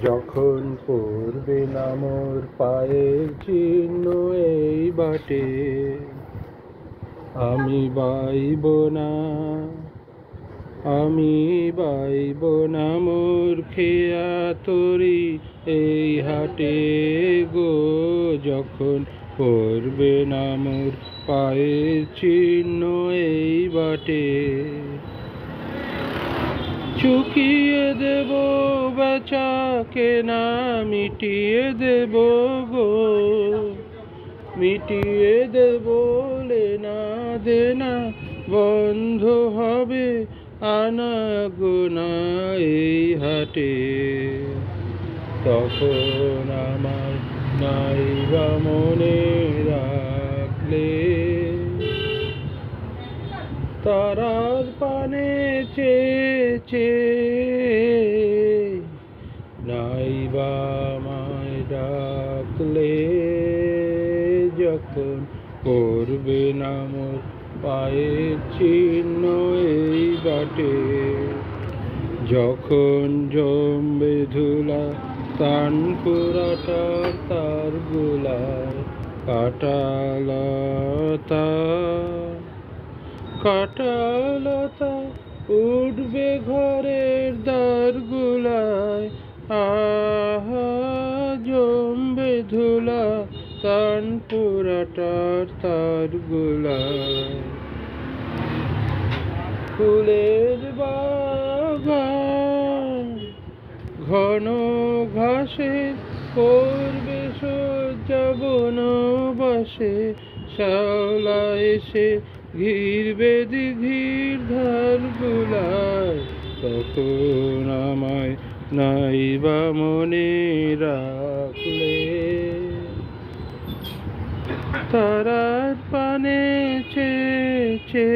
যখন পড়বে না মোর পায়ের চিহ্ন এই বাটে, আমি বাইব না, আমি বাইব না মোর খেয়া তরি এই হাটে গো। যখন পড়বে না মোর পায়ের চিহ্ন এই বাটে, চুকিয়ে দেব বেচা কেনা, মিটিয়ে দেব গো, মিটিয়ে দেব লেনা দেনা, বন্ধ হবে আনা গোনা এই হাটে। তখন আমার নাইবা মনে রাখলে, তারার পানে চেয়ে নাইবা আমায় ডাকলে, যখন করবে না মোর পায়ের চিহ্ন এই বাটে। যখন জমবে ধুলা তানপুরাটার তার গোলায়, কাটালতা কাটালতা উঠবে ঘরের দ্বার গোলায়, আহা জমবে ধুলা তানপুরাটার তার গোলায়। ফুলের বাগান ঘন ঘাসে করবে সজ্জা বনবাসে, শ্যাওলা এসে ঘিরবে দিঘির ধার গোলায়। তখন আমায় নাইবা মনে রাখলে, তারার পানে চেয়ে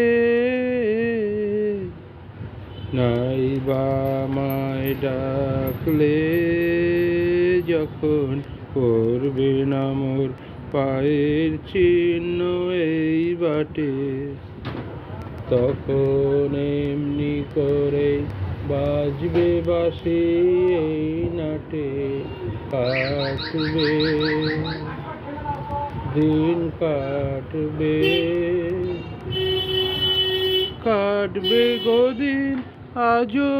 নাইবা আমায় ডাকলে, যখন করবে না মোর পায়ের চিহ্ন এই বাটে। তখন এমনি করে বাজবে বাঁশি এই নাটে, কাটবে দিন কাটবে, কাটবে গদিন আজও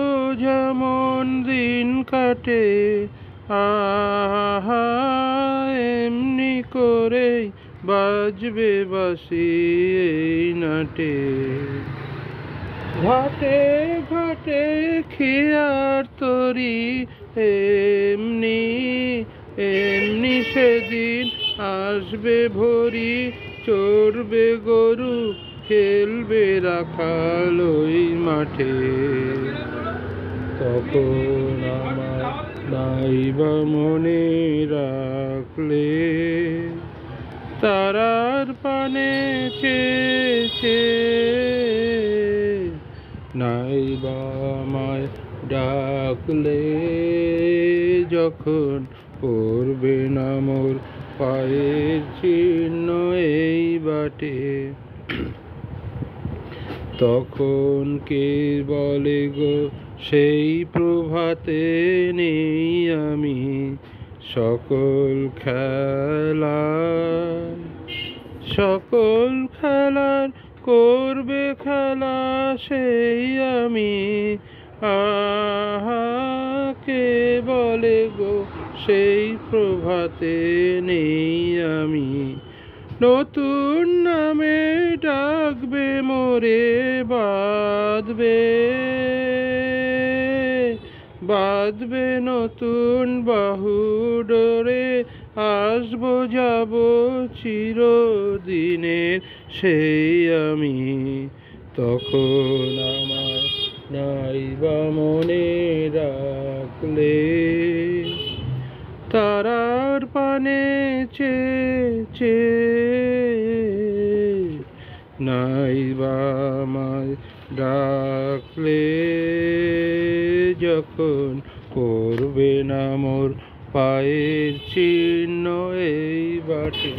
যেমন দিন কাটে, আহা এমনি করে বাজবে বাঁশি এই নাটে। ঘাটে ঘাটে খেয়ার তরি এমনি এমনি সেদিন আসবে ভরি, চড়বে গরু খেলবে রাখাল ওই মাঠে। তখন আমার নাইবা মনে রাখলে, তারার পানে চেয়ে নাইবা আমায় ডাকলে, যখন পড়বে না মোর পায়ের চিহ্ন এই বাটে। তখন কে বলে গো সেই প্রভাতে নেই আমি, সকল খেলার করবে খেলা সেই আমি, আহা কে বলে গো সেই প্রভাতে নেই আমি। নতুন নামে ডাকবে মোরে, বাঁধবে নতুন বাহু ডোরে, আসবো যাব চিরদিনের সেই আমি। তখন আমার নাইবা মনে রাখলে, তারার পানে চেয়ে নাইবা আমায় ডাকলে, যখন করবে না মোর পায়ের চিহ্ন এই বাটে।